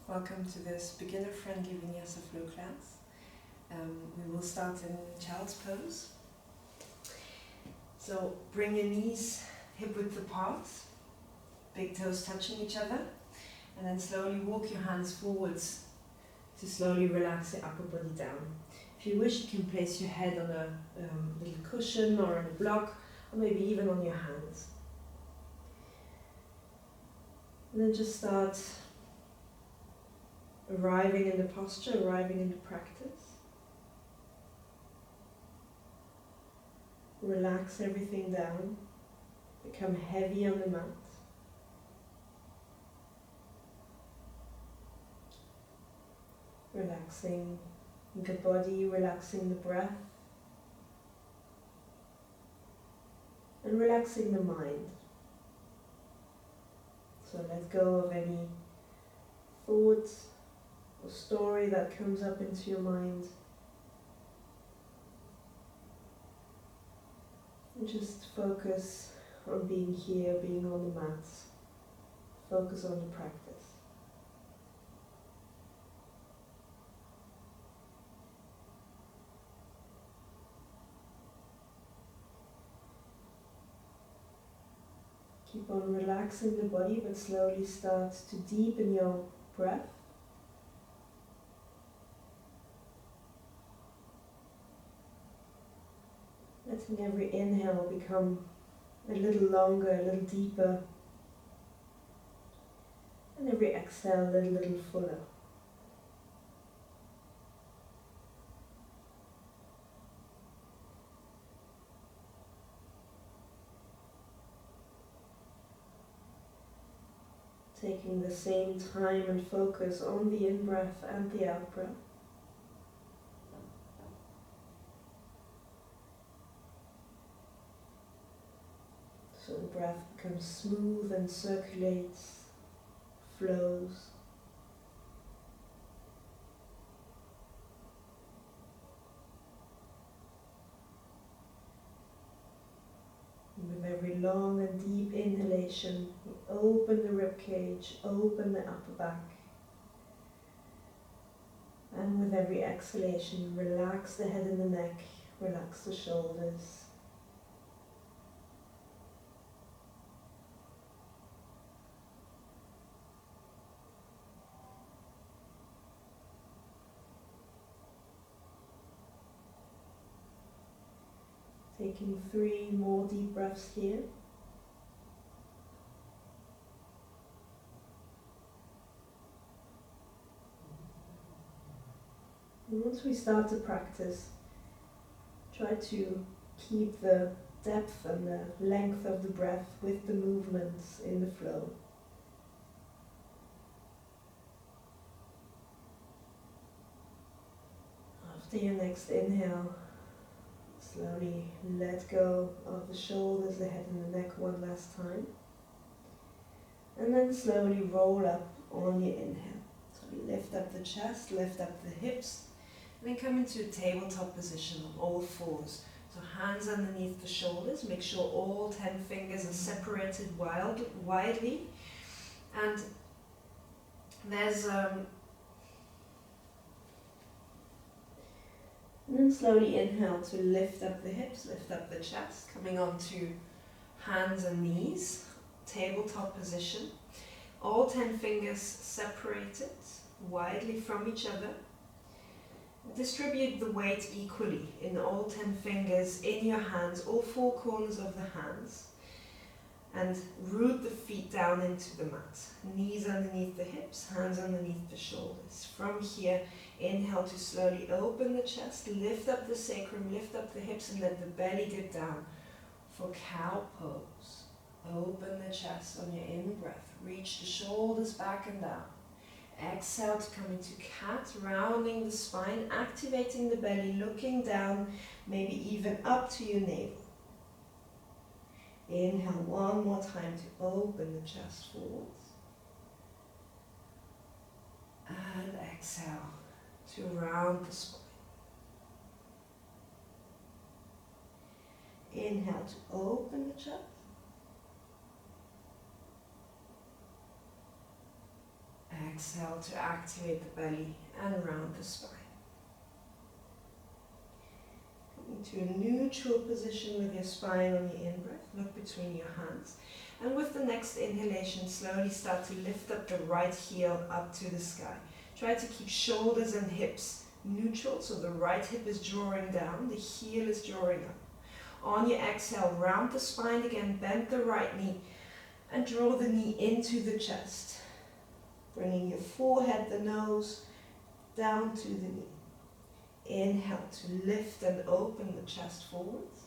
Welcome to this beginner-friendly Vinyasa Flow class. We will start in child's pose. So bring your knees hip-width apart, big toes touching each other, and then slowly walk your hands forwards to slowly relax your upper body down. If you wish, you can place your head on a little cushion or on a block, or maybe even on your hands. And then just start arriving in the posture, arriving in the practice. Relax everything down, become heavy on the mat. Relaxing the body, relaxing the breath, and relaxing the mind. So let go of any thoughts or story that comes up into your mind. And just focus on being here, being on the mat. Focus on the practice. Keep on relaxing the body, but slowly start to deepen your breath. Letting every inhale become a little longer, a little deeper, and every exhale a little fuller. Taking the same time and focus on the in-breath and the out-breath. So the breath becomes smooth and circulates, flows. And with every long and deep inhalation, you open the rib cage, open the upper back. And with every exhalation, you relax the head and the neck, relax the shoulders. Taking 3 more deep breaths here. And once we start to practice, try to keep the depth and the length of the breath with the movements in the flow. After your next inhale, slowly let go of the shoulders, the head and the neck one last time. And then slowly roll up on your inhale. So we lift up the chest, lift up the hips, and then come into a tabletop position on all fours. So hands underneath the shoulders, make sure all 10 fingers are separated widely. And there's And then slowly inhale to lift up the hips, lift up the chest, coming onto hands and knees, tabletop position. All 10 fingers separated widely from each other. Distribute the weight equally in all 10 fingers in your hands, all 4 corners of the hands. And root the feet down into the mat. Knees underneath the hips, hands underneath the shoulders. From here, inhale to slowly open the chest, lift up the sacrum, lift up the hips, and let the belly dip down for cow pose. Open the chest on your in-breath. Reach the shoulders back and down. Exhale to come into cat, rounding the spine, activating the belly, looking down, maybe even up to your navel. Inhale one more time to open the chest forwards. And exhale to round the spine. Inhale to open the chest. Exhale to activate the belly and round the spine. Coming to a neutral position with your spine on your in-breath. Look between your hands. And with the next inhalation, slowly start to lift up the right heel up to the sky. Try to keep shoulders and hips neutral, so the right hip is drawing down, the heel is drawing up. On your exhale, round the spine again, bend the right knee and draw the knee into the chest. Bringing your forehead, the nose, down to the knee. Inhale to lift and open the chest forwards.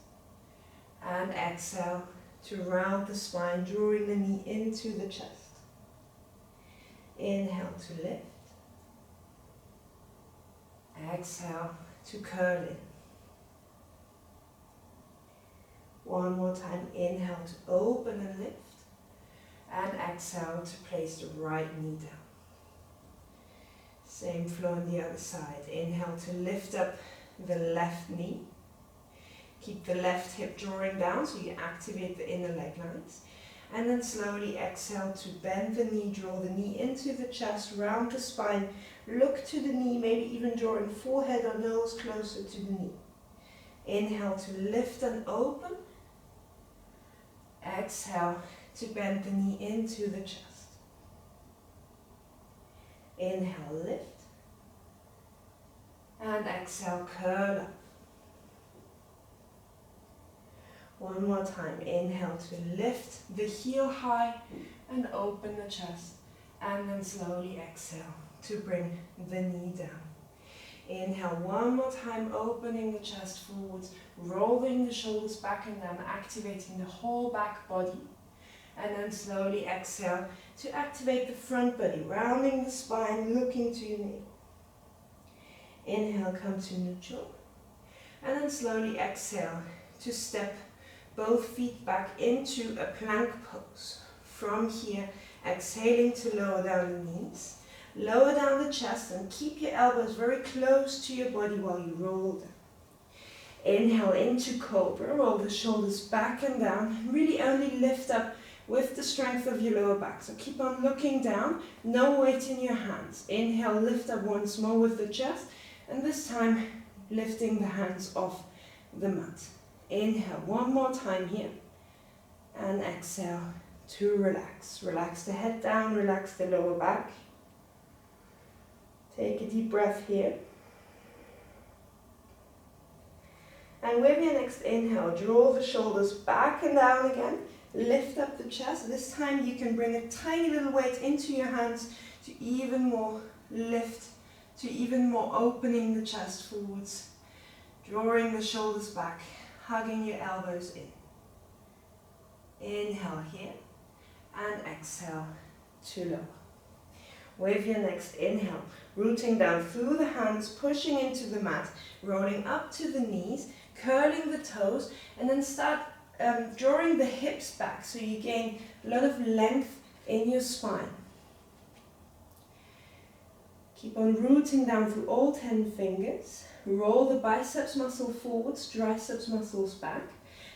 And exhale to round the spine, drawing the knee into the chest. Inhale to lift. Exhale to curl in. One more time, inhale to open and lift. And exhale to place the right knee down. Same flow on the other side. Inhale to lift up the left knee. Keep the left hip drawing down so you activate the inner leg lines. And then slowly exhale to bend the knee, draw the knee into the chest, round the spine. Look to the knee, maybe even drawing forehead or nose closer to the knee. Inhale to lift and open. Exhale to bend the knee into the chest. Inhale, lift. And exhale, curl up. One more time. Inhale to lift the heel high and open the chest. And then slowly exhale to bring the knee down. Inhale one more time, opening the chest forwards, rolling the shoulders back and down, activating the whole back body. And then slowly exhale to activate the front body, rounding the spine, looking to your knee. Inhale, come to neutral. And then slowly exhale to step both feet back into a plank pose. From here, exhaling to lower down the knees. Lower down the chest and keep your elbows very close to your body while you roll down. Inhale into cobra, roll the shoulders back and down. Really only lift up with the strength of your lower back. So keep on looking down, no weight in your hands. Inhale, lift up once more with the chest, and this time lifting the hands off the mat. Inhale one more time here, and exhale to relax. Relax the head down, relax the lower back. Take a deep breath here. And with your next inhale, draw the shoulders back and down again. Lift up the chest. This time you can bring a tiny little weight into your hands to even more lift, to even more opening the chest forwards. Drawing the shoulders back, hugging your elbows in. Inhale here and exhale to lower. With your next inhale, rooting down through the hands, pushing into the mat, rolling up to the knees, curling the toes, and then start drawing the hips back so you gain a lot of length in your spine. Keep on rooting down through all 10 fingers. Roll the biceps muscle forwards, triceps muscles back.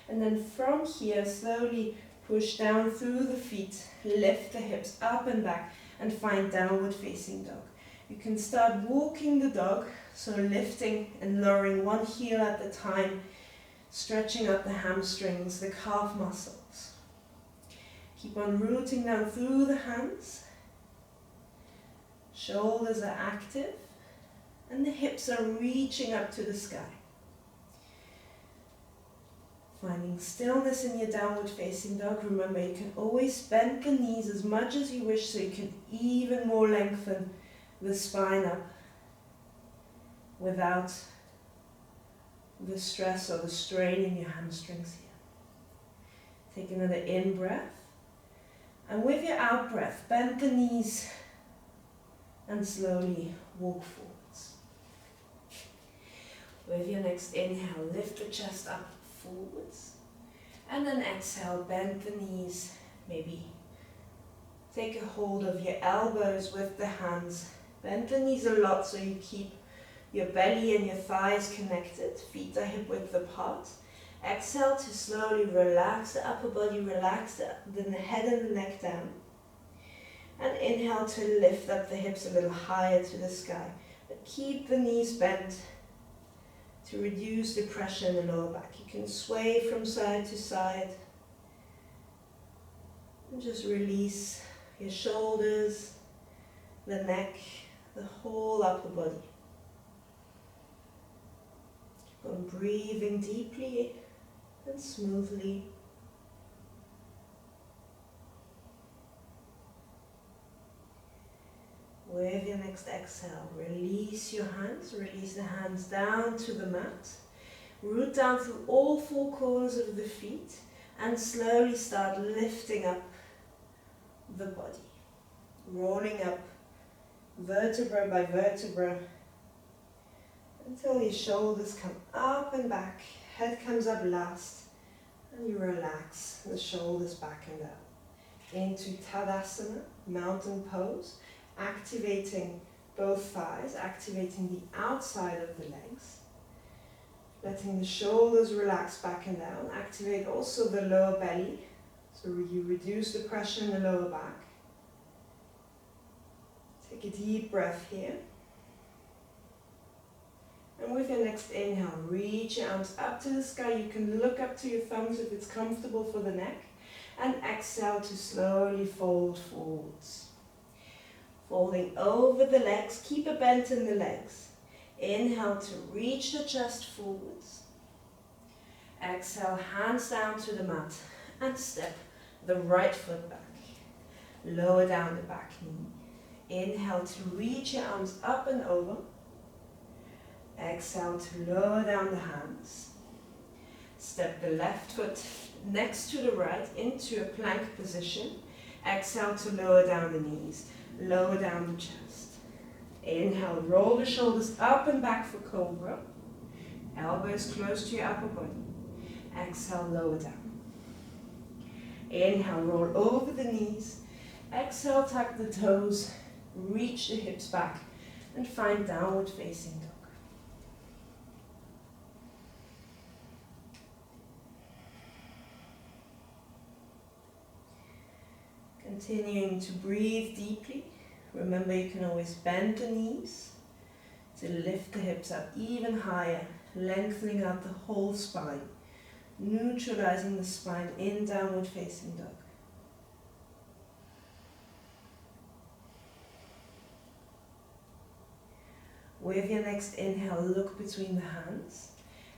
And then from here, slowly push down through the feet, lift the hips up and back, and find downward facing dog. You can start walking the dog, so lifting and lowering one heel at a time, stretching up the hamstrings, the calf muscles. Keep on rooting down through the hands. Shoulders are active, and the hips are reaching up to the sky. Finding stillness in your downward facing dog. Remember, you can always bend the knees as much as you wish so you can even more lengthen the spine up without the stress or the strain in your hamstrings here. Take another in breath, and with your out breath, bend the knees and slowly walk forwards. With your next inhale, lift the chest up forwards, and then exhale, bend the knees, maybe take a hold of your elbows with the hands, bend the knees a lot so you keep your belly and your thighs connected, feet are hip width apart. Exhale to slowly relax the upper body, relax the head and the neck down. And inhale to lift up the hips a little higher to the sky. But keep the knees bent to reduce the pressure in the lower back. You can sway from side to side. And just release your shoulders, the neck, the whole upper body. Keep on breathing deeply and smoothly. With your next exhale, release your hands, release the hands down to the mat. Root down through all four corners of the feet and slowly start lifting up the body. Rolling up vertebra by vertebra until your shoulders come up and back, head comes up last, and you relax the shoulders back and down. Into Tadasana, mountain pose. Activating both thighs, activating the outside of the legs, letting the shoulders relax back and down. Activate also the lower belly, so you reduce the pressure in the lower back. Take a deep breath here. And with your next inhale, reach your arms up to the sky. You can look up to your thumbs if it's comfortable for the neck. And exhale to slowly fold forwards. Folding over the legs, keep a bend in the legs. Inhale to reach the chest forwards. Exhale, hands down to the mat and step the right foot back. Lower down the back knee. Inhale to reach your arms up and over. Exhale to lower down the hands. Step the left foot next to the right into a plank position. Exhale to lower down the knees. Lower down the chest. Inhale, roll the shoulders up and back for cobra. Elbows close to your upper body. Exhale, lower down. Inhale, roll over the knees. Exhale, tuck the toes. Reach the hips back and find downward facing dog. Continuing to breathe deeply. Remember, you can always bend the knees to lift the hips up even higher, lengthening out the whole spine, neutralizing the spine in downward facing dog. With your next inhale, look between the hands.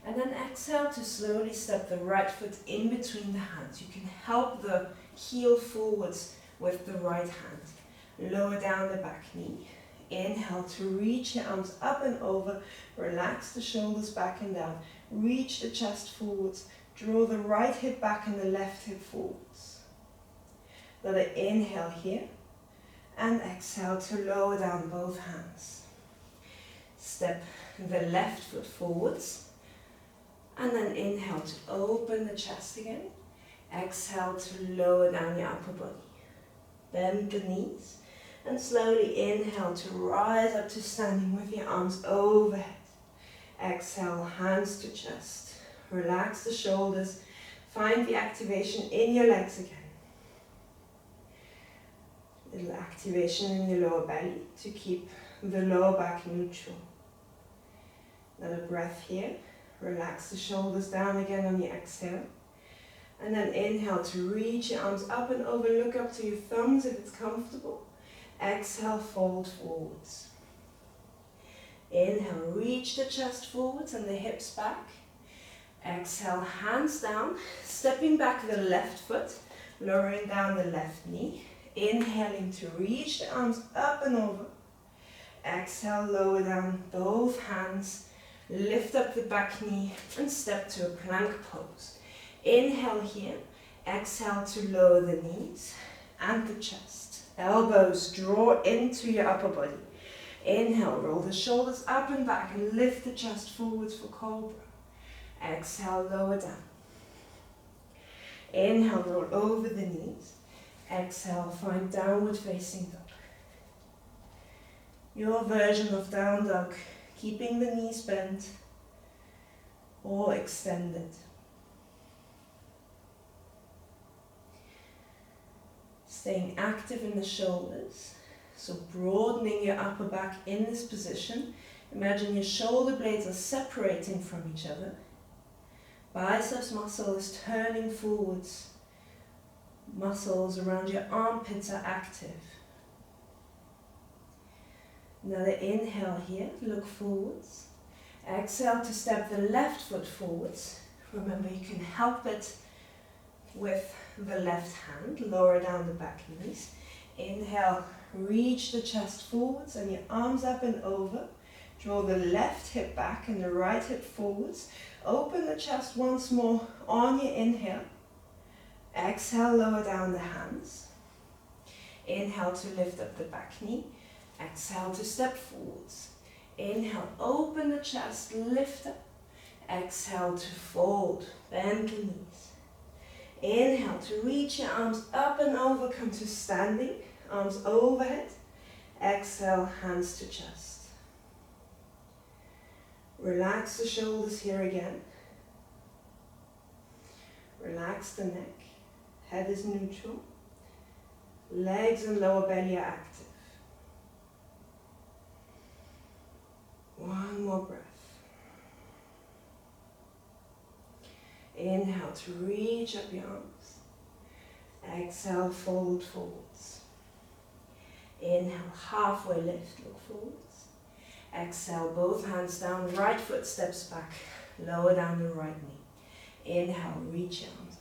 And then exhale to slowly step the right foot in between the hands. You can help the heel forwards with the right hand. Lower down the back knee. Inhale to reach your arms up and over. Relax the shoulders back and down. Reach the chest forwards. Draw the right hip back and the left hip forwards. Another inhale here. And exhale to lower down both hands. Step the left foot forwards. And then inhale to open the chest again. Exhale to lower down your upper body. Bend the knees. And slowly inhale to rise up to standing with your arms overhead. Exhale, hands to chest. Relax the shoulders. Find the activation in your legs again. Little activation in your lower belly to keep the lower back neutral. Another breath here. Relax the shoulders down again on the exhale. And then inhale to reach your arms up and over. Look up to your thumbs if it's comfortable. Exhale, fold forwards. Inhale, reach the chest forwards and the hips back. Exhale, hands down. Stepping back the left foot. Lowering down the left knee. Inhaling to reach the arms up and over. Exhale, lower down both hands. Lift up the back knee and step to a plank pose. Inhale here. Exhale to lower the knees and the chest. Elbows draw into your upper body. Inhale, roll the shoulders up and back and lift the chest forwards for cobra. Exhale, lower down. Inhale, roll over the knees. Exhale, find downward facing dog. Your version of down dog, keeping the knees bent or extended. Staying active in the shoulders, so broadening your upper back in this position. Imagine your shoulder blades are separating from each other. Biceps muscle is turning forwards. Muscles around your armpits are active. Another inhale here, look forwards. Exhale to step the left foot forwards. Remember, you can help it with the left hand, lower down the back knees. Inhale, reach the chest forwards and your arms up and over. Draw the left hip back and the right hip forwards. Open the chest once more on your inhale. Exhale, lower down the hands. Inhale to lift up the back knee. Exhale to step forwards. Inhale, open the chest, lift up. Exhale to fold, bend the knees. Inhale to reach your arms up and over, come to standing, arms overhead. Exhale, hands to chest. Relax the shoulders here again. Relax the neck. Head is neutral. Legs and lower belly are active. One more breath. Inhale to reach up your arms. Exhale, fold forwards. Inhale, halfway lift, look forwards. Exhale, both hands down, right foot steps back, lower down the right knee. Inhale, reach your arms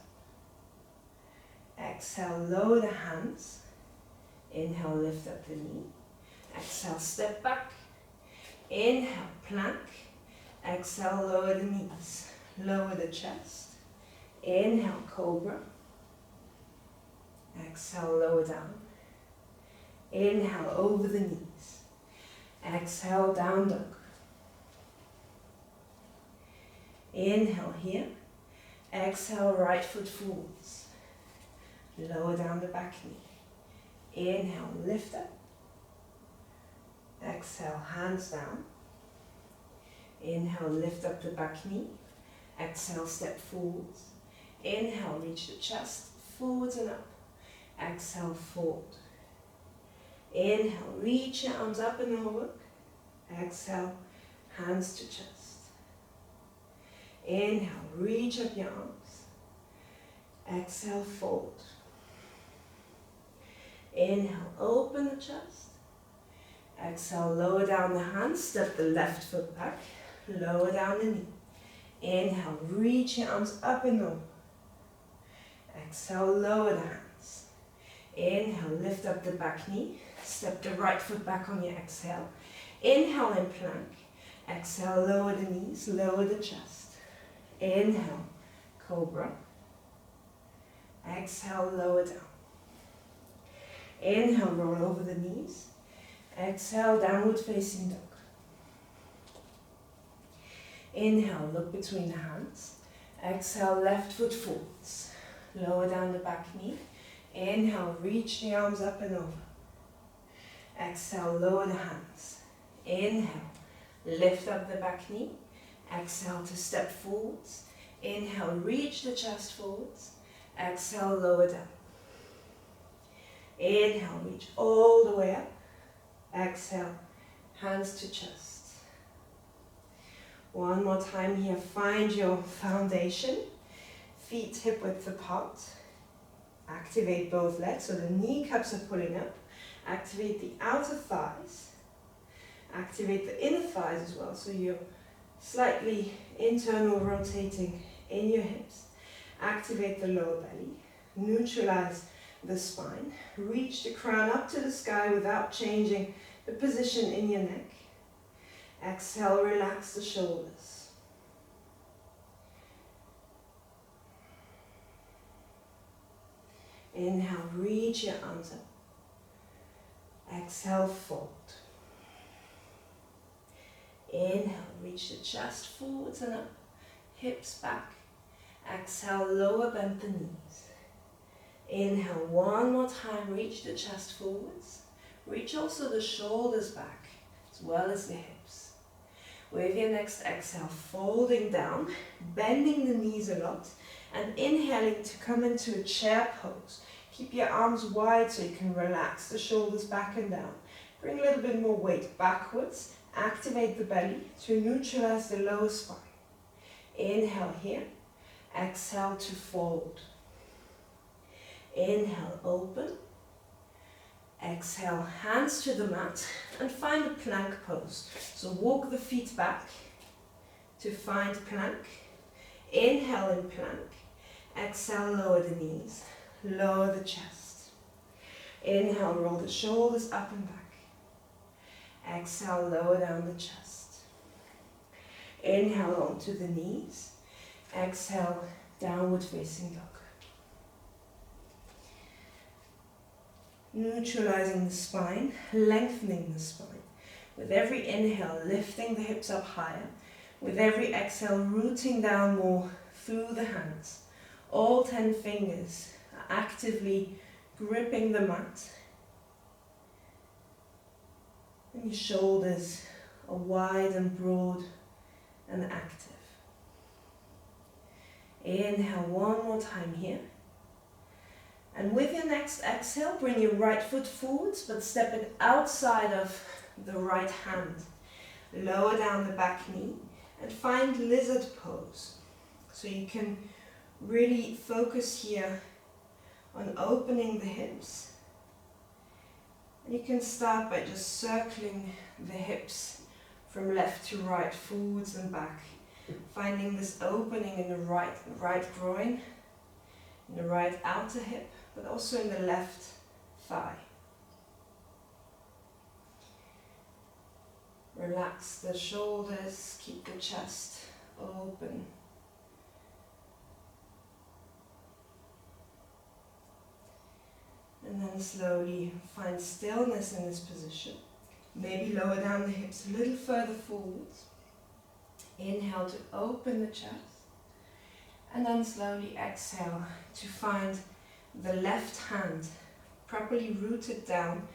up. Exhale, lower the hands. Inhale, lift up the knee. Exhale, step back. Inhale, plank. Exhale, lower the knees. Lower the chest. Inhale, cobra. Exhale, lower down. Inhale, over the knees. Exhale, down dog. Inhale here. Exhale, right foot forwards. Lower down the back knee. Inhale, lift up. Exhale, hands down. Inhale, lift up the back knee. Exhale, step forwards. Inhale, reach the chest, forwards and up. Exhale, fold. Inhale, reach your arms up and over. Exhale, hands to chest. Inhale, reach up your arms. Exhale, fold. Inhale, open the chest. Exhale, lower down the hands, step the left foot back, lower down the knee. Inhale, reach your arms up and over. Exhale, lower the hands. Inhale, lift up the back knee, step the right foot back on your exhale. Inhale in plank. Exhale, lower the knees, lower the chest. Inhale, cobra. Exhale, lower down. Inhale, roll over the knees. Exhale, downward facing dog. Inhale, look between the hands. Exhale, left foot forwards. Lower down the back knee. Inhale, reach the arms up and over. Exhale, lower the hands. Inhale, lift up the back knee. Exhale to step forwards. Inhale, reach the chest forwards. Exhale, lower down. Inhale, reach all the way up. Exhale, hands to chest. One more time here, find your foundation. Feet hip width apart. Activate both legs, so the kneecaps are pulling up. Activate the outer thighs. Activate the inner thighs as well, so you're slightly internal rotating in your hips. Activate the lower belly. Neutralize the spine. Reach the crown up to the sky without changing the position in your neck. Exhale, relax the shoulders. Inhale, reach your arms up. Exhale, fold. Inhale, reach the chest forwards and up, hips back. Exhale, lower, bend the knees. Inhale, one more time, reach the chest forwards. Reach also the shoulders back, as well as the hips. With your next exhale, folding down, bending the knees a lot, and inhaling to come into a chair pose. Keep your arms wide so you can relax the shoulders back and down. Bring a little bit more weight backwards. Activate the belly to neutralize the lower spine. Inhale here. Exhale to fold. Inhale, open. Exhale, hands to the mat and find a plank pose. So walk the feet back to find plank. Inhale in plank. Exhale, lower the knees. Lower the chest. Inhale, roll the shoulders up and back. Exhale, lower down the chest. Inhale onto the knees. Exhale, downward facing dog. Neutralizing the spine, lengthening the spine. With every inhale, lifting the hips up higher. With every exhale, rooting down more through the hands. All 10 fingers are actively gripping the mat. And your shoulders are wide and broad and active. Inhale one more time here. And with your next exhale, bring your right foot forwards, but step it outside of the right hand. Lower down the back knee and find lizard pose. So you can really focus here on opening the hips. And you can start by just circling the hips from left to right, forwards and back. Finding this opening in the right groin, in the right outer hip, but also in the left thigh. Relax the shoulders, keep the chest open. And then slowly find stillness in this position. Maybe lower down the hips a little further forwards. Inhale to open the chest. And then slowly exhale to find the left hand properly rooted down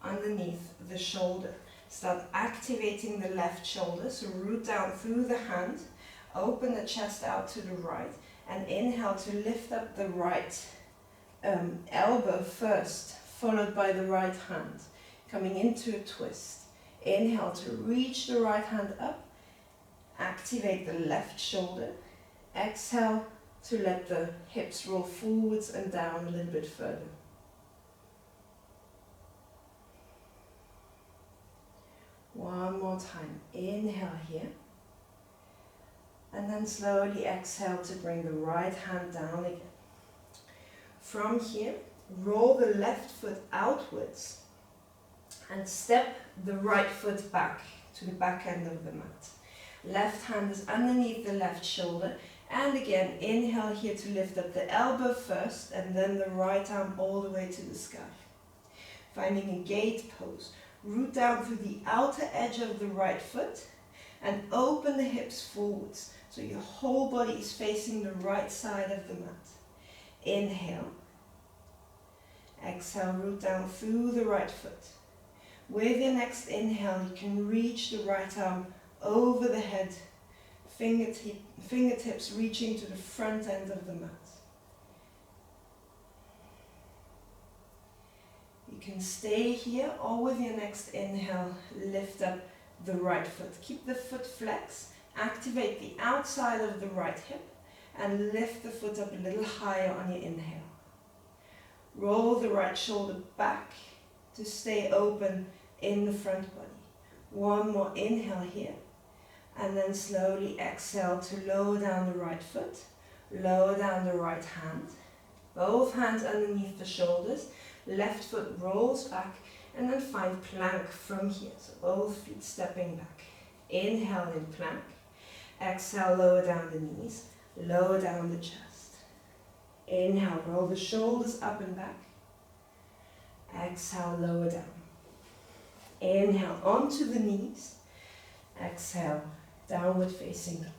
underneath the shoulder. Start activating the left shoulder, so root down through the hand, open the chest out to the right, and inhale to lift up the right elbow first, followed by the right hand, coming into a twist. Inhale to reach the right hand up, activate the left shoulder. Exhale to let the hips roll forwards and down a little bit further. One more time. Inhale here. And then slowly exhale to bring the right hand down again. From here, roll the left foot outwards and step the right foot back to the back end of the mat. Left hand is underneath the left shoulder. And again, inhale here to lift up the elbow first and then the right arm all the way to the sky. Finding a gate pose. Root down through the outer edge of the right foot and open the hips forwards so your whole body is facing the right side of the mat. Inhale. Exhale, root down through the right foot. With your next inhale, you can reach the right arm over the head, fingertips reaching to the front end of the mat. You can stay here, or with your next inhale, lift up the right foot. Keep the foot flexed, activate the outside of the right hip, and lift the foot up a little higher on your inhale. Roll the right shoulder back to stay open in the front body. One more inhale here. And then slowly exhale to lower down the right foot, lower down the right hand. Both hands underneath the shoulders, left foot rolls back, and then find plank from here. So both feet stepping back. Inhale in plank. Exhale, lower down the knees, lower down the chest. Inhale, roll the shoulders up and back. Exhale, lower down. Inhale, onto the knees. Exhale, downward facing dog.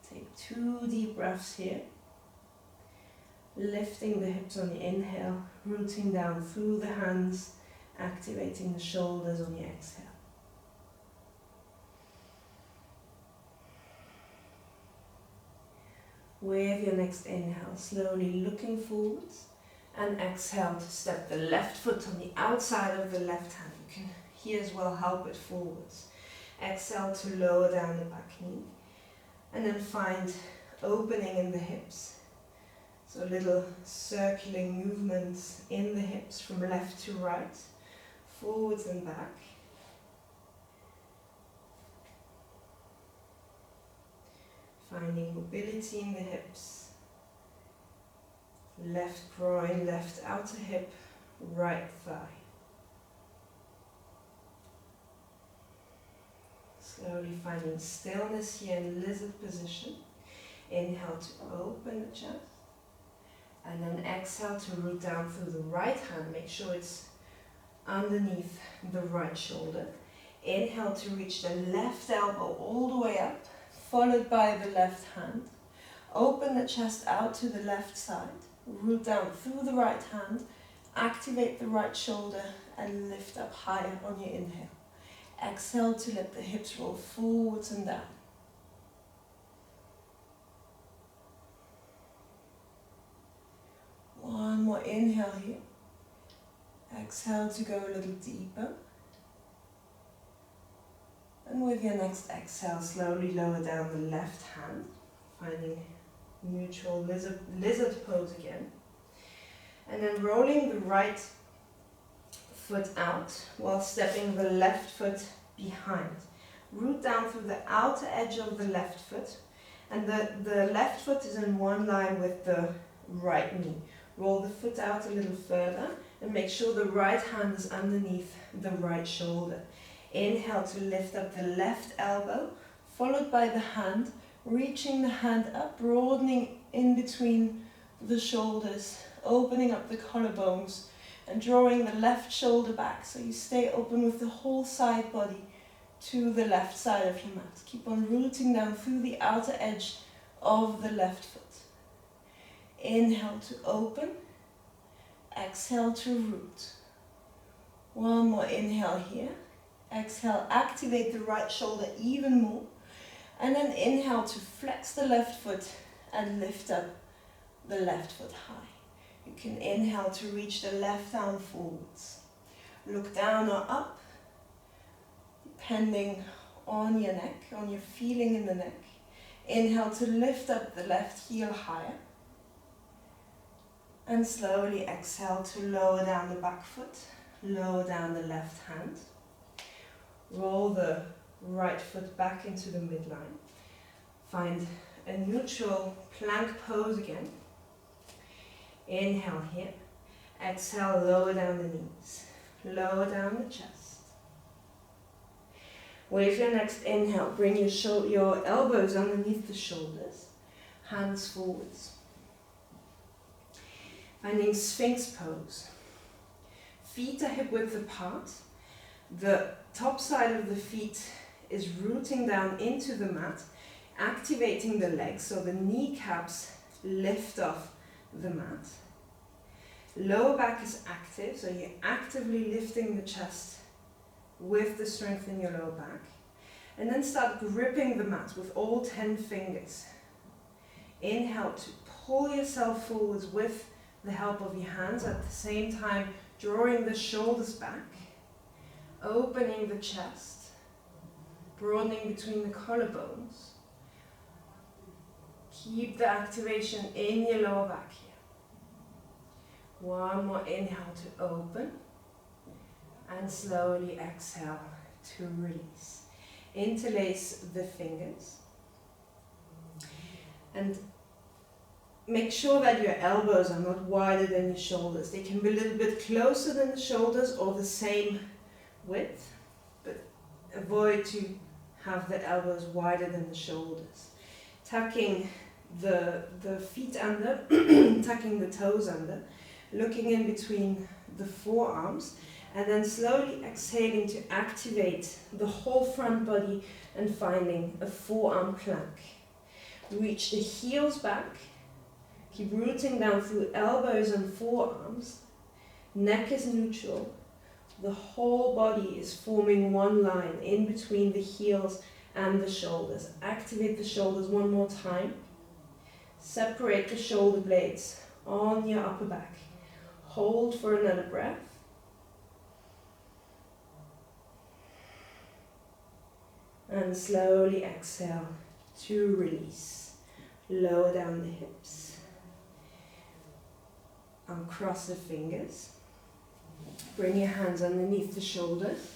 Take 2 deep breaths here. Lifting the hips on the inhale, rooting down through the hands, activating the shoulders on the exhale. With your next inhale, slowly looking forwards, and exhale to step the left foot on the outside of the left hand. You can here as well help it forwards. Exhale to lower down the back knee, and then find opening in the hips. So little circling movements in the hips from left to right, forwards and back. Finding mobility in the hips. Left groin, left outer hip, right thigh. Slowly finding stillness here in lizard position. Inhale to open the chest. And then exhale to root down through the right hand. Make sure it's underneath the right shoulder. Inhale to reach the left elbow all the way up, followed by the left hand. Open the chest out to the left side. Root down through the right hand. Activate the right shoulder and lift up higher on your inhale. Exhale to let the hips roll forwards and down. One more inhale here. Exhale to go a little deeper. And with your next exhale, slowly lower down the left hand, finding neutral lizard pose again. And then rolling the right foot out while stepping the left foot behind. Root down through the outer edge of the left foot, and the left foot is in one line with the right knee. Roll the foot out a little further and make sure the right hand is underneath the right shoulder. Inhale to lift up the left elbow, followed by the hand, reaching the hand up, broadening in between the shoulders, opening up the collarbones and drawing the left shoulder back so you stay open with the whole side body to the left side of your mat. Keep on rooting down through the outer edge of the left foot. Inhale to open, exhale to root. One more inhale here. Exhale, activate the right shoulder even more. And then inhale to flex the left foot and lift up the left foot high. You can inhale to reach the left arm forwards. Look down or up, depending on your neck, on your feeling in the neck. Inhale to lift up the left heel higher. And slowly exhale to lower down the back foot, lower down the left hand. Roll the right foot back into the midline. Find a neutral plank pose again. Inhale here. Exhale, lower down the knees. Lower down the chest. With your next inhale, bring your elbows underneath the shoulders. Hands forwards. Finding Sphinx pose. Feet are hip width apart. The top side of the feet is rooting down into the mat, activating the legs so the kneecaps lift off the mat. Lower back is active, so you're actively lifting the chest with the strength in your lower back. And then start gripping the mat with all 10 fingers. Inhale to pull yourself forwards with the help of your hands, at the same time drawing the shoulders back, opening the chest, broadening between the collarbones. Keep the activation in your lower back here. One more inhale to open, and slowly exhale to release. Interlace the fingers, and make sure that your elbows are not wider than your shoulders. They can be a little bit closer than the shoulders or the same width, but avoid to have the elbows wider than the shoulders. Tucking the feet under, tucking the toes under, looking in between the forearms, and then slowly exhaling to activate the whole front body and finding a forearm plank. Reach the heels back. Keep rooting down through elbows and forearms. Neck is neutral. The whole body is forming one line in between the heels and the shoulders. Activate the shoulders one more time. Separate the shoulder blades on your upper back. Hold for another breath. And slowly exhale to release. Lower down the hips. Uncross the fingers. Bring your hands underneath the shoulders.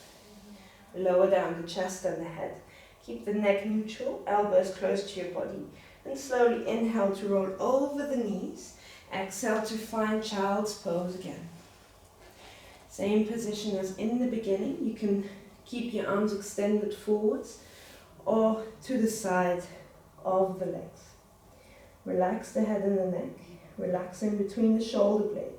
Lower down the chest and the head. Keep the neck neutral, elbows close to your body. And slowly inhale to roll over the knees. Exhale to find child's pose again. Same position as in the beginning. You can keep your arms extended forwards or to the side of the legs. Relax the head and the neck. Relax in between the shoulder blades.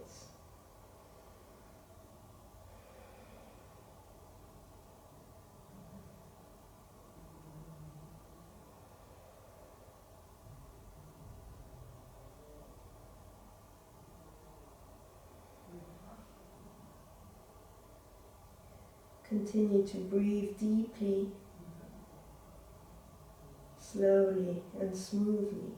Continue to breathe deeply, slowly and smoothly.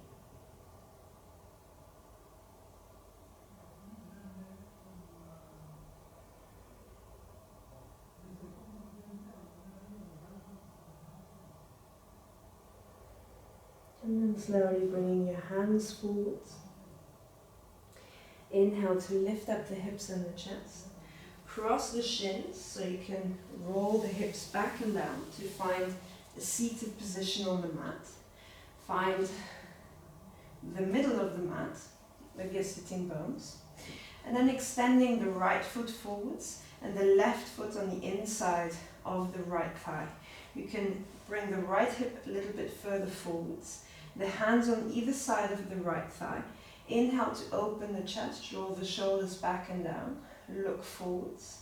And then slowly bringing your hands forwards. Inhale to lift up the hips and the chest. Cross the shins so you can roll the hips back and down to find a seated position on the mat. Find the middle of the mat with your sitting bones. And then extending the right foot forwards and the left foot on the inside of the right thigh. You can bring the right hip a little bit further forwards. The hands on either side of the right thigh. Inhale to open the chest, draw the shoulders back and down. Look forwards.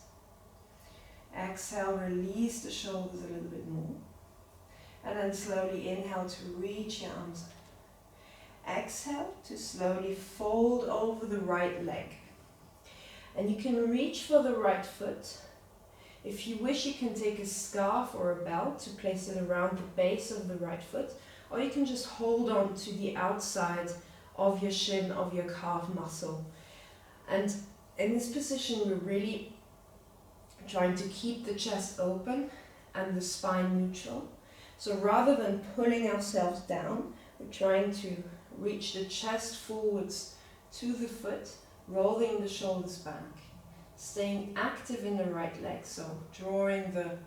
Exhale, release the shoulders a little bit more. And then slowly inhale to reach your arms up. Exhale to slowly fold over the right leg. And you can reach for the right foot. If you wish, you can take a scarf or a belt to place it around the base of the right foot. Or you can just hold on to the outside of your shin, of your calf muscle. And in this position, we're really trying to keep the chest open and the spine neutral. So rather than pulling ourselves down, we're trying to reach the chest forwards to the foot, rolling the shoulders back, staying active in the right leg, so drawing the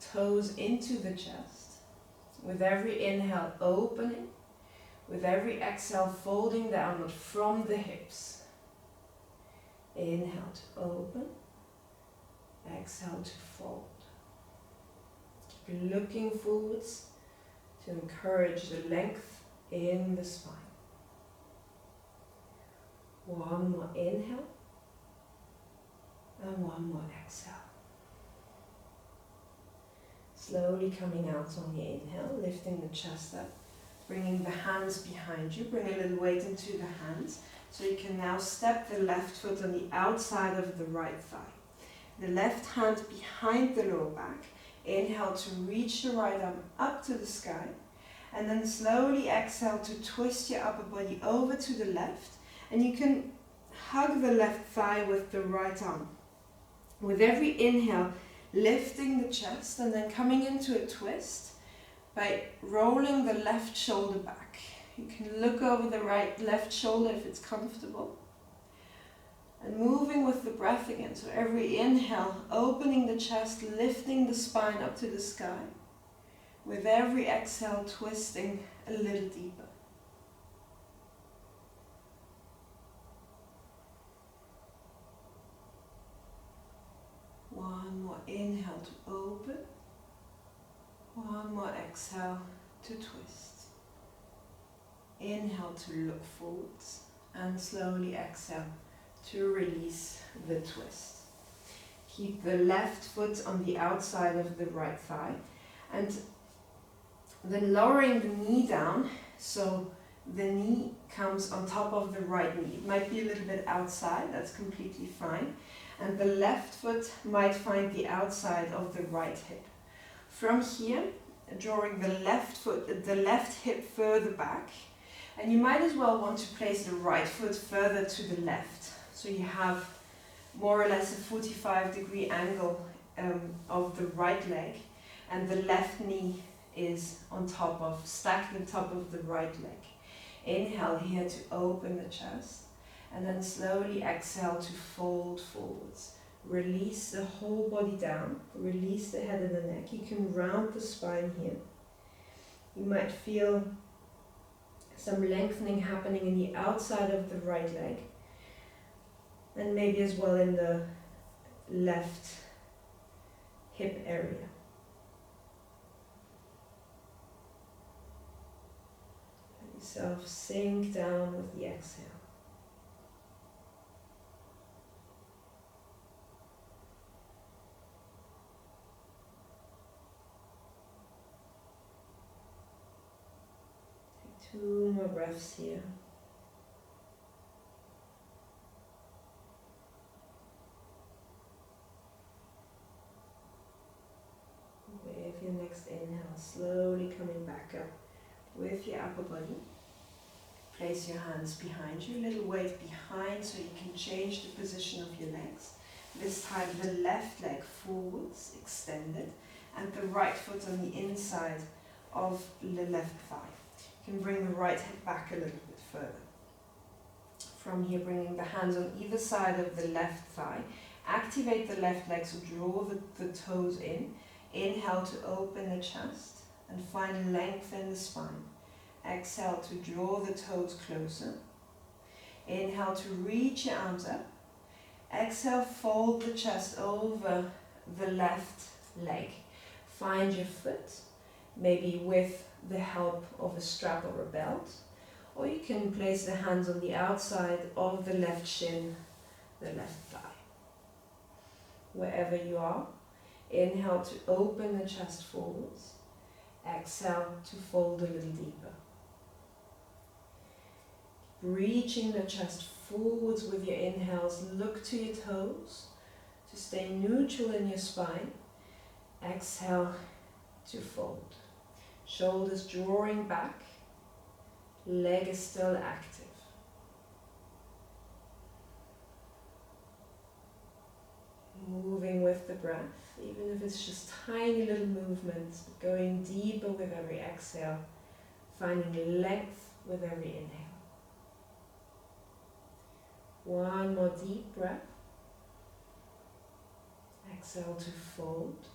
toes into the chest. With every inhale, opening. With every exhale, folding downward from the hips. Inhale to open, exhale to fold. Keep looking forwards to encourage the length in the spine. One more inhale and one more exhale. Slowly coming out on the inhale, lifting the chest up, bringing the hands behind you, bring a little weight into the hands. So you can now step the left foot on the outside of the right thigh. The left hand behind the lower back. Inhale to reach the right arm up to the sky. And then slowly exhale to twist your upper body over to the left. And you can hug the left thigh with the right arm. With every inhale, lifting the chest and then coming into a twist by rolling the left shoulder back. You can look over the left shoulder if it's comfortable. And moving with the breath again. So every inhale, opening the chest, lifting the spine up to the sky. With every exhale, twisting a little deeper. One more inhale to open. One more exhale to twist. Inhale to look forwards and slowly exhale to release the twist. Keep the left foot on the outside of the right thigh and then lowering the knee down so the knee comes on top of the right knee. It might be a little bit outside, that's completely fine. And the left foot might find the outside of the right hip. From here, drawing the left hip further back, And you might as well want to place the right foot further to the left. So you have more or less a 45-degree angle of the right leg, and the left knee is on top of, stacked on top of the right leg. Inhale here to open the chest, and then slowly exhale to fold forwards. Release the whole body down, release the head and the neck. You can round the spine here. You might feel some lengthening happening in the outside of the right leg, and maybe as well in the left hip area. Let yourself sink down with the exhale. Take 2 more breaths here. With your next inhale, slowly coming back up with your upper body. Place your hands behind you, a little weight behind so you can change the position of your legs. This time the left leg forwards, extended, and the right foot on the inside of the left thigh. You can bring the right hip back a little bit further. From here, bringing the hands on either side of the left thigh. Activate the left leg, so draw the toes in. Inhale to open the chest and find length in the spine. Exhale to draw the toes closer. Inhale to reach your arms up. Exhale, fold the chest over the left leg. Find your foot, maybe with the help of a strap or a belt, or you can place the hands on the outside of the left shin, the left thigh. Wherever you are, inhale to open the chest forwards. Exhale to fold a little deeper. Reaching the chest forwards with your inhales, look to your toes to stay neutral in your spine. Exhale to fold. Shoulders drawing back, leg is still active. Moving with the breath, even if it's just tiny little movements, going deeper with every exhale, finding length with every inhale. One more deep breath. Exhale to fold.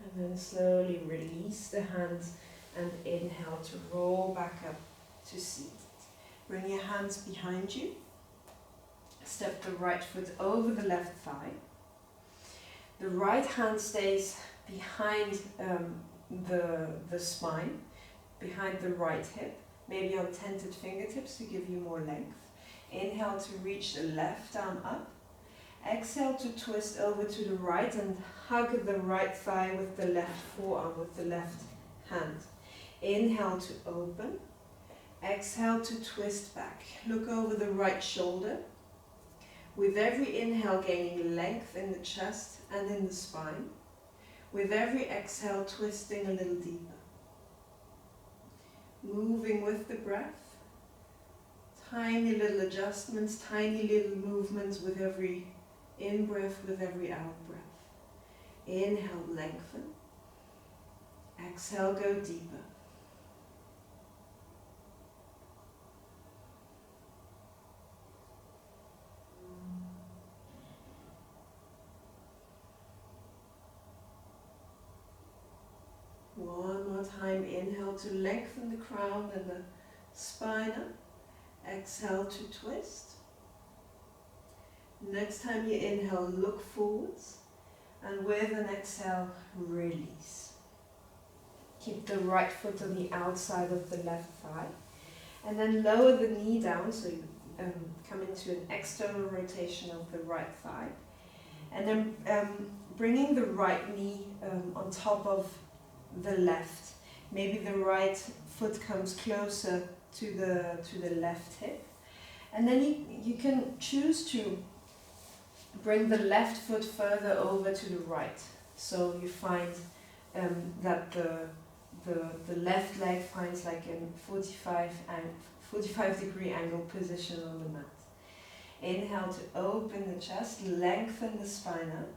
And then slowly release the hands and inhale to roll back up to seated. Bring your hands behind you. Step the right foot over the left thigh. The right hand stays behind the spine, behind the right hip, maybe on tented fingertips to give you more length. Inhale to reach the left arm up. Exhale to twist over to the right and hug the right thigh with the left forearm, with the left hand. Inhale to open. Exhale to twist back. Look over the right shoulder. With every inhale, gaining length in the chest and in the spine. With every exhale, twisting a little deeper. Moving with the breath. Tiny little adjustments, tiny little movements with every in-breath, with every out-breath. Inhale, lengthen. Exhale, go deeper. One more time, inhale to lengthen the crown and the spine up. Exhale to twist. Next time you inhale, look forwards, and with an exhale, release. Keep the right foot on the outside of the left thigh, and then lower the knee down, so you come into an external rotation of the right thigh, and then bringing the right knee on top of the left. Maybe the right foot comes closer to the left hip, and then you can choose to bring the left foot further over to the right, so you find that the left leg finds like a 45-degree angle position on the mat. Inhale to open the chest, lengthen the spine up,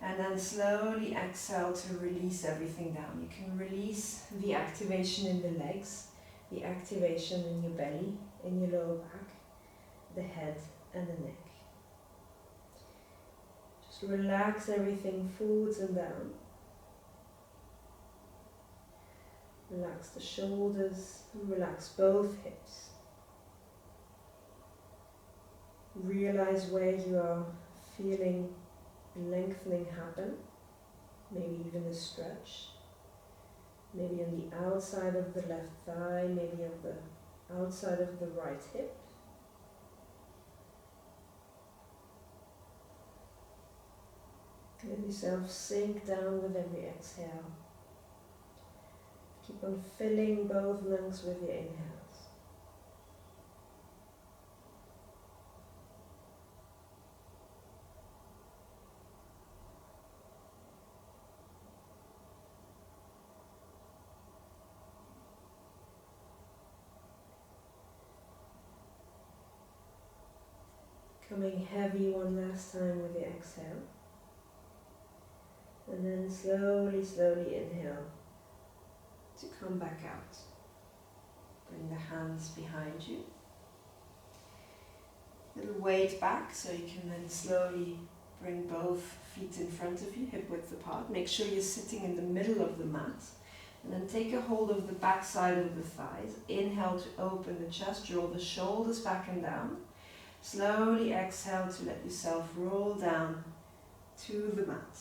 and then slowly exhale to release everything down. You can release the activation in the legs, the activation in your belly, in your lower back, the head and the neck. Just relax everything forwards and down. Relax the shoulders, relax both hips. Realize where you are feeling lengthening happen, maybe even a stretch. Maybe on the outside of the left thigh, maybe on the outside of the right hip. Let yourself sink down with every exhale. Keep on filling both lungs with your inhales. Coming heavy one last time with your exhale. And then slowly, slowly inhale to come back out. Bring the hands behind you. Little weight back so you can then slowly bring both feet in front of you, hip width apart. Make sure you're sitting in the middle of the mat. And then take a hold of the back side of the thighs. Inhale to open the chest, draw the shoulders back and down. Slowly exhale to let yourself roll down to the mat.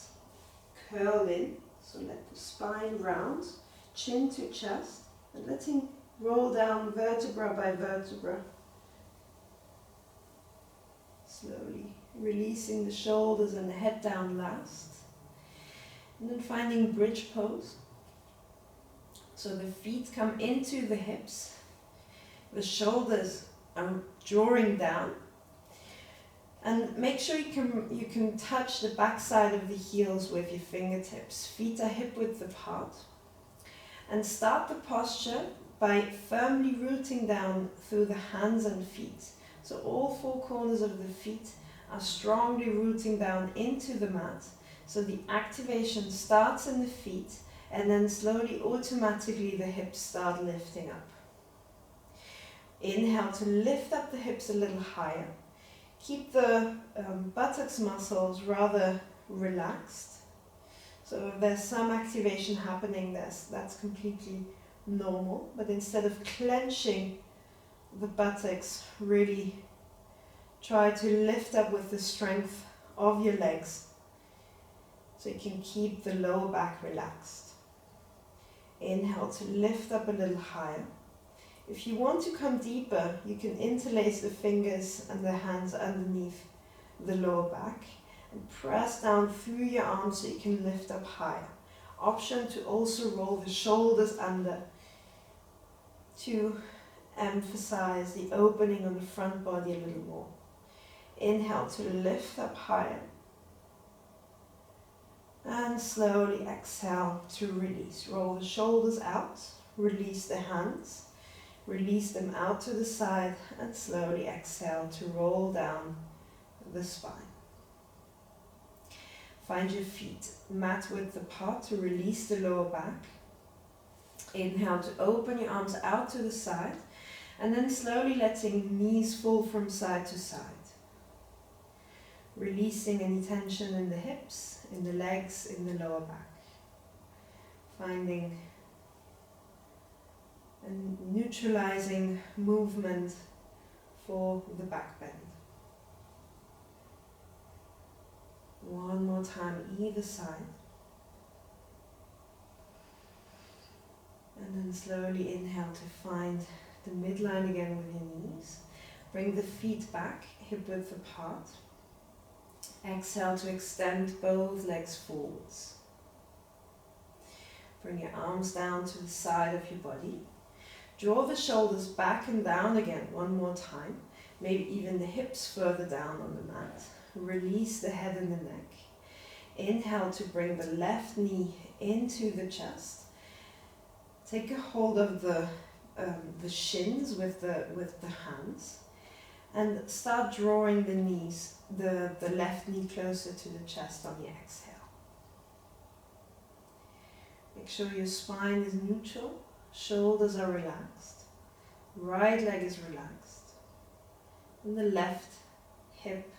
Curl in, so let the spine round, chin to chest, and letting roll down vertebra by vertebra. Slowly releasing the shoulders and the head down last. And then finding bridge pose. So the feet come into the hips, the shoulders are drawing down. And make sure you can touch the backside of the heels with your fingertips. Feet are hip width apart. And start the posture by firmly rooting down through the hands and feet. So all four corners of the feet are strongly rooting down into the mat. So the activation starts in the feet and then slowly, automatically, the hips start lifting up. Inhale to lift up the hips a little higher. Keep the buttocks muscles rather relaxed. So if there's some activation happening, that's completely normal. But instead of clenching the buttocks, really try to lift up with the strength of your legs so you can keep the lower back relaxed. Inhale to lift up a little higher. If you want to come deeper, you can interlace the fingers and the hands underneath the lower back and press down through your arms so you can lift up higher. Option to also roll the shoulders under to emphasize the opening on the front body a little more. Inhale to lift up higher. And slowly exhale to release. Roll the shoulders out, release the hands. Release them out to the side and slowly exhale to roll down the spine. Find your feet mat width apart to release the lower back. Inhale to open your arms out to the side and then slowly letting knees fall from side to side. Releasing any tension in the hips, in the legs, in the lower back. Finding and neutralizing movement for the back bend. One more time, either side. And then slowly inhale to find the midline again with your knees. Bring the feet back, hip width apart. Exhale to extend both legs forwards. Bring your arms down to the side of your body. Draw the shoulders back and down again one more time. Maybe even the hips further down on the mat. Release the head and the neck. Inhale to bring the left knee into the chest. Take a hold of the shins with the hands, and start drawing the knees, the left knee closer to the chest on the exhale. Make sure your spine is neutral, shoulders are relaxed, right leg is relaxed, and the left hip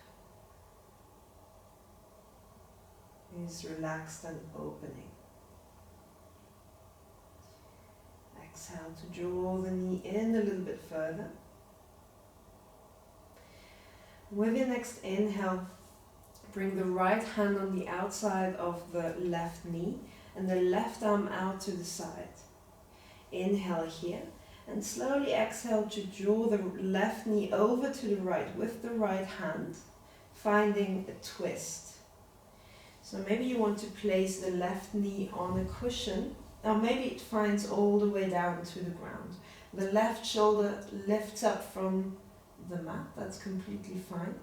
is relaxed and opening. Exhale to draw the knee in a little bit further. With your next inhale, bring the right hand on the outside of the left knee and the left arm out to the side. Inhale here and slowly exhale to draw the left knee over to the right with the right hand, finding a twist. So maybe you want to place the left knee on a cushion, or maybe it finds all the way down to the ground. The left shoulder lifts up from the mat, that's completely fine.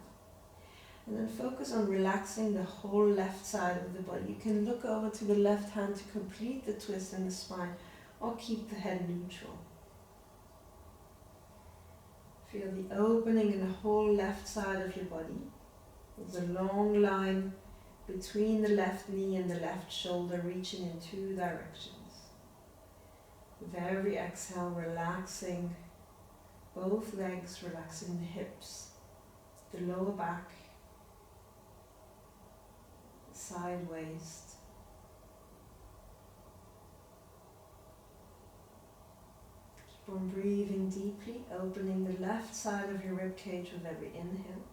And then focus on relaxing the whole left side of the body. You can look over to the left hand to complete the twist in the spine, or keep the head neutral. Feel the opening in the whole left side of your body. There's a long line between the left knee and the left shoulder reaching in two directions. With every exhale, relaxing both legs, relaxing the hips, the lower back, the side waist. Keep on breathing deeply, opening the left side of your rib cage with every inhale,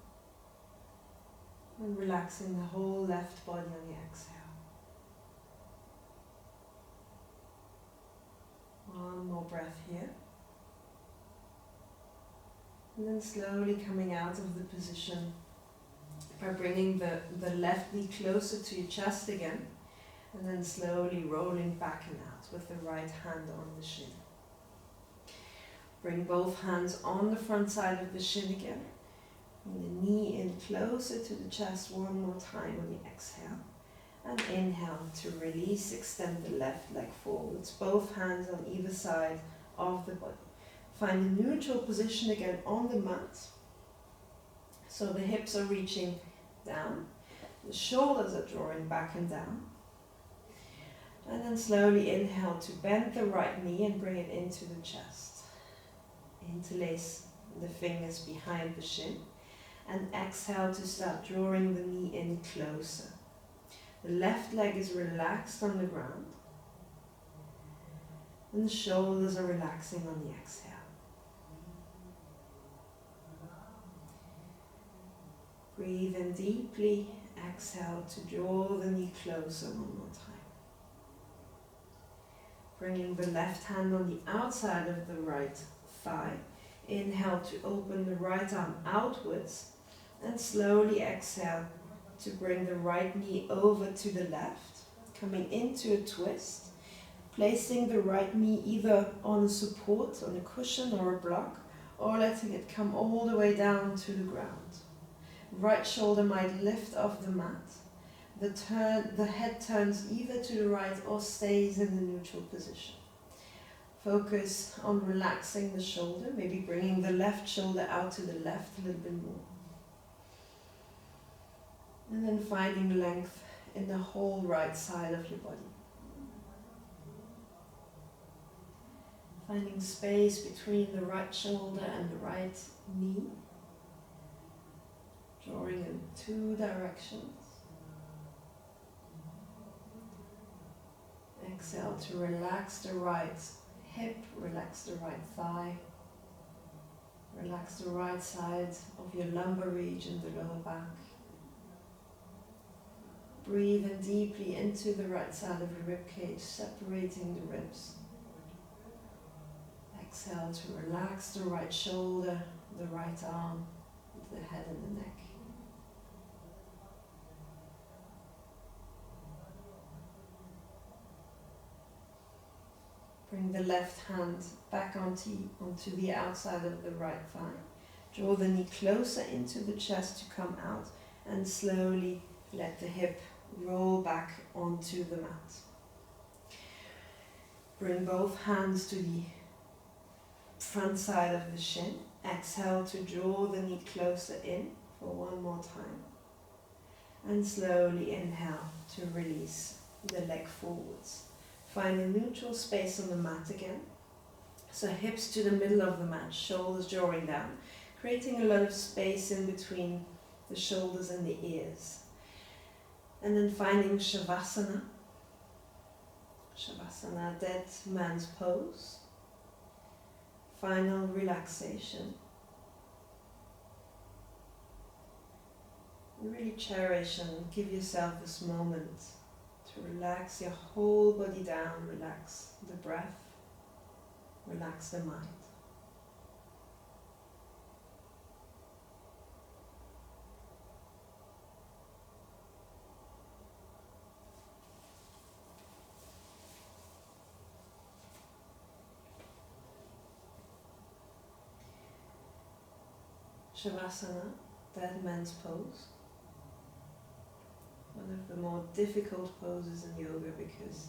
and relaxing the whole left body on the exhale. One more breath here. And then slowly coming out of the position by bringing the left knee closer to your chest again, and then slowly rolling back and out with the right hand on the shin. Bring both hands on the front side of the shin again. Bring the knee in closer to the chest one more time on the exhale. And inhale to release, extend the left leg forwards, both hands on either side of the body. Find a neutral position again on the mat. So the hips are reaching down, the shoulders are drawing back and down. And then slowly inhale to bend the right knee and bring it into the chest. Interlace the fingers behind the shin. And exhale to start drawing the knee in closer. The left leg is relaxed on the ground. And the shoulders are relaxing on the exhale. Breathe in deeply. Exhale to draw the knee closer one more time. Bringing the left hand on the outside of the right thigh. Inhale to open the right arm outwards. And slowly exhale to bring the right knee over to the left, coming into a twist, placing the right knee either on a support, on a cushion or a block, or letting it come all the way down to the ground. Right shoulder might lift off the mat. The head turns either to the right or stays in the neutral position. Focus on relaxing the shoulder, maybe bringing the left shoulder out to the left a little bit more. And then finding length in the whole right side of your body. Finding space between the right shoulder and the right knee. Drawing in two directions. Exhale to relax the right hip, relax the right thigh. Relax the right side of your lumbar region, the lower back. Breathe in deeply into the right side of your ribcage, separating the ribs. Exhale to relax the right shoulder, the right arm, the head and the neck. Bring the left hand back onto the outside of the right thigh. Draw the knee closer into the chest to come out, and slowly let the hip roll back onto the mat. Bring both hands to the front side of the shin. Exhale to draw the knee closer in for one more time. And slowly inhale to release the leg forwards. Find a neutral space on the mat again. So hips to the middle of the mat, shoulders drawing down, creating a lot of space in between the shoulders and the ears. And then finding Shavasana. Shavasana, dead man's pose. Final relaxation. And really cherish and give yourself this moment to relax your whole body down, relax the breath, relax the mind. Shavasana, dead man's pose. One of the more difficult poses in yoga because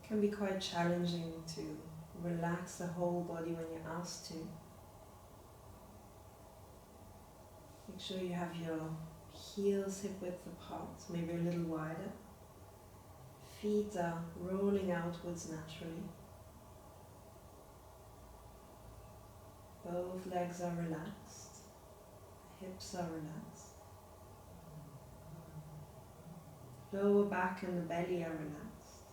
it can be quite challenging to relax the whole body when you're asked to. Make sure you have your heels hip width apart, maybe a little wider. Feet are rolling outwards naturally. Both legs are relaxed, hips are relaxed. Lower back and the belly are relaxed.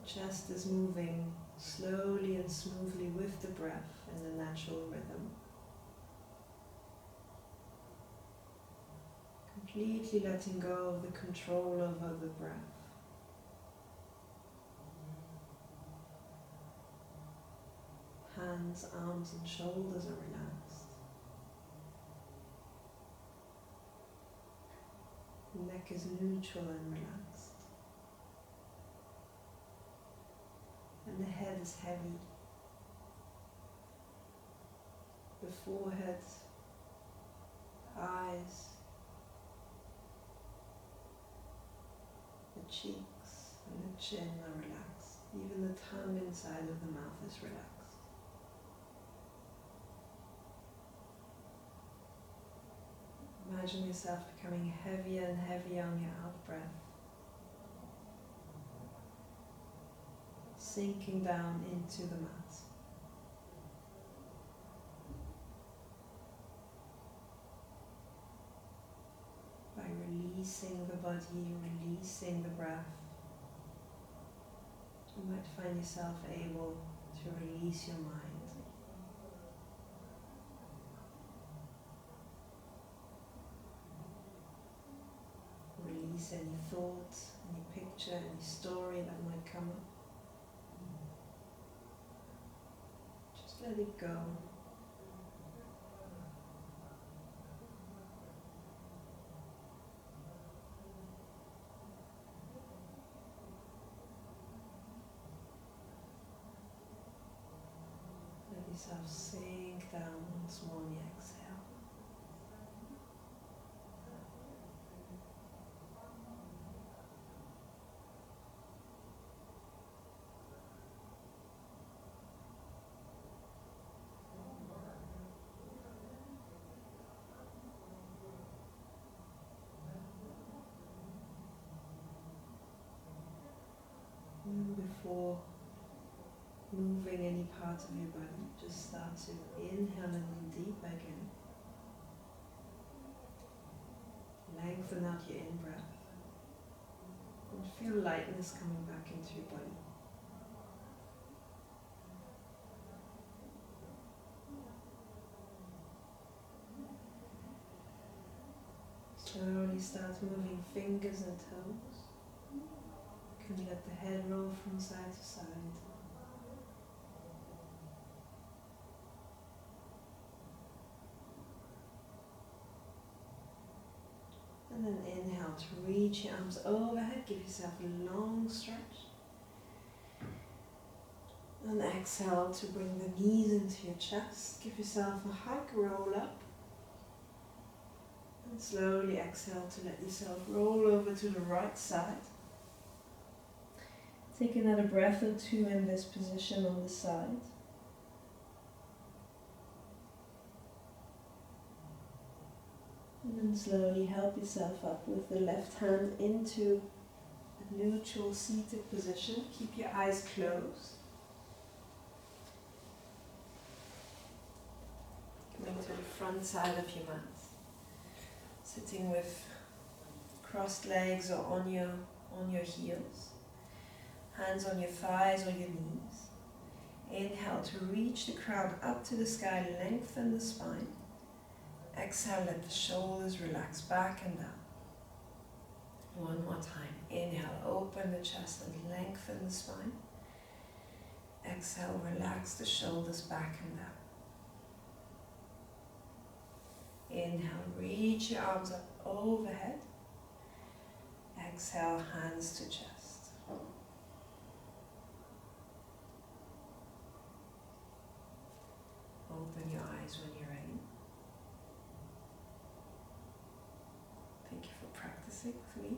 The chest is moving slowly and smoothly with the breath in the natural rhythm. Completely letting go of the control over the breath. Hands, arms and shoulders are relaxed. The neck is neutral and relaxed. And the head is heavy. The forehead, the eyes, the cheeks and the chin are relaxed. Even the tongue inside of the mouth is relaxed. Imagine yourself becoming heavier and heavier on your out-breath. Sinking down into the mat. By releasing the body, releasing the breath, you might find yourself able to release your mind. Release any thought, any picture, any story that might come up. Just let it go. Let yourself sink down once more on the exhale. Before moving any part of your body, just start to inhale a little deeper again. Lengthen out your in-breath and feel lightness coming back into your body. Slowly start moving fingers and toes. You can let the head roll from side to side. And then inhale to reach your arms overhead, give yourself a long stretch. And exhale to bring the knees into your chest, give yourself a hug, roll up. And slowly exhale to let yourself roll over to the right side. Take another breath or two in this position on the side. And then slowly help yourself up with the left hand into a neutral seated position. Keep your eyes closed. Coming to the front side of your mat. Sitting with crossed legs or on your heels. Hands on your thighs or your knees. Inhale to reach the crown up to the sky, lengthen the spine. Exhale, let the shoulders relax back and down. One more time. Inhale, open the chest and lengthen the spine. Exhale, relax the shoulders back and down. Inhale, reach your arms up overhead. Exhale, hands to chest. Open your eyes when you're ready. Thank you for practicing with me.